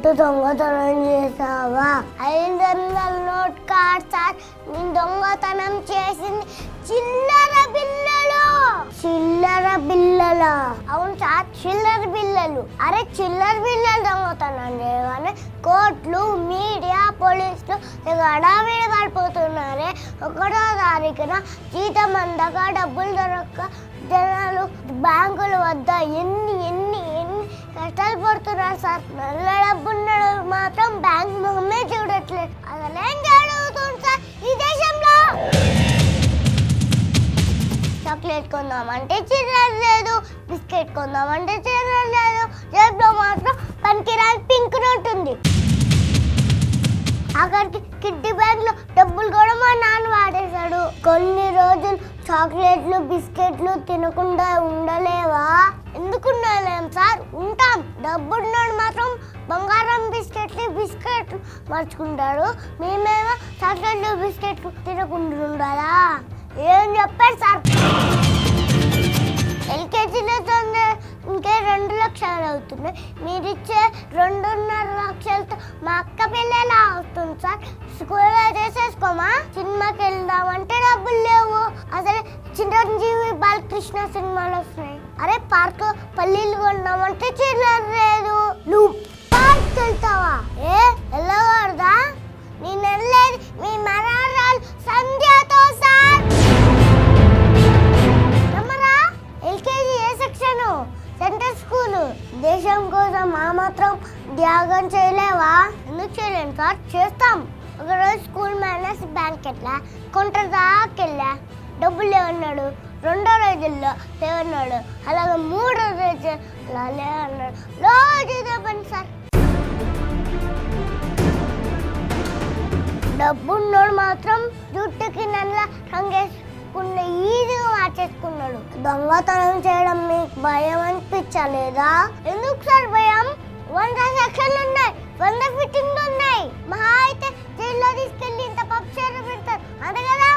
Note దొంగతనం చేసావా? 500 note కాదు సార్, నేను దొంగతనం చేసింది చిల్లర బిల్లలు. చిల్లర బిల్లలా? అవును సార్, చిల్లర బిల్లలు. అరే చిల్లర బిల్లలు దొంగతనం చేయగానే కోర్టులు, మీడియా, పోలీసులు హడావిడి పడిపోతున్నారే. 1వ తారీఖున జీతం అందక, డబ్బులు దొరక్క జనాలు బ్యాంకుల వద్ద ఎన్ని ఎన్ని ఎన్ని కష్టాలు పడుతున్నారు సార్. నల్ల డబ్బున్నాడు మాత్రం బ్యాంక్ మొహమే చూడట్లేదు. అసలేం జరుగుతుంది సార్ ఈ దేశంలో? చాక్లెట్ కొందామంటే చిల్లర లేదు, బిస్కెట్ కొందామంటే చిల్లర లేదు, జేబులో మాత్రం పనికిరాని పింక్ నోట్ ఉంది. అక్కడికి కిడ్డీ బ్యాగ్ లో డబ్బులు కూడా మా నాన్న వాడేశాడు. కొన్ని రోజులు చాక్లెట్లు, బిస్కెట్లు తినకుండా ఉండలేవా? ఎందుకు ఉండలేం సార్? ఉంటాం. డబ్బున్నాడు మాత్రం బంగారం బిస్కెట్లు మర్చుకుంటాడు. మేమేమో చాక్లెట్లు, బిస్కెట్లు తినకుండా ఉండాలా? ఏం చెప్పారు సార్? ఎల్కేజీలో ఇంకే 2 లక్షలు అవుతున్నాయి. మీరిచ్చే 2.5 లక్షలతో మా అక్క పెళ్ళి ఎలా అవుతుంది సార్? స్కూల్లో చేసేసుకోమా? సినిమాకి వెళ్దామంటే డబ్బులు లేవు. అసలు చిరంజీవి, బాలకృష్ణ సినిమాలు వస్తున్నాయి. అరే పార్క్ పల్లీలు కొన్నామంటే చిల్లర లేదు. నువ్వు పార్క్ వెళ్తావా? వెళ్ళకూడదా? నేను వెళ్ళేది మీ మనరాలు సంధ్యతో సార్. ఎల్కేజీ ఏ సెక్షన్? Central school. దేశం కోసం ఆ మాత్రం త్యాగం చేయలేవా? ఎందుకు చేయలేను సార్? చేస్తాం. ఒకరోజు స్కూల్ మేనేజ్ బ్యాంక్ ఎట్లా కొంటారు దాకెళ్ళా, డబ్బులు లేవన్నాడు. 2వ రోజుల్లో లేవన్నాడు. అలాగే 3వ రోజుల్లో లేవన్నాడు. రోజు చెప్పండి సార్. డబ్బున్నోడు మాత్రం జుట్టుకి నల్ల రంగేసుకున్న ఈజీగా మార్చేసుకున్నాడు. దొంగతనం చేయడం మీకు భయం అనిపించలేదా? ఎందుకు సార్ భయం? 100 సెక్షన్లు ఉన్నాయి, 100 ఫిట్టింగ్లు ఉన్నాయి. మహా అయితే జైల్లో తీసుకెళ్ళి ఇంత పక్షాలు పెడతారు అంతే కదా?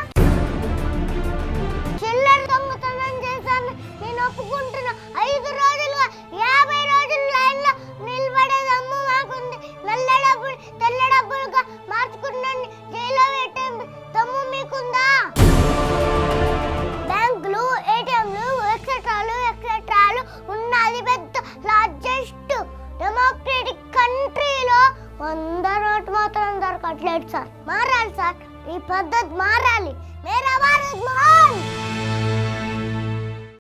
చిల్లర దొంగతనం చేశాను నేను ఒప్పుకుంటున్నా. 5 రోజులుగా 50 రోజులు లైన్లో నిలబడే దమ్ము మాకుంది. నల్ల డబ్బులు తెల్ల డబ్బులుగా మార్చుకున్నాను జైల్లో పెట్టే దమ్ము మీకుందా? బ్యాంకులు, ఏటీఎంలు, ఎక్సెట్రాలు ఉన్న అది పెద్ద లార్జెస్ట్ డెమోక్రటిక్ కంట్రీలో 100 నోట్ మాత్రం దొరకట్లేదు సార్. మారాలి సార్, ఈ పద్ధతి మారాలి. మేరా భారత్ మహాన్.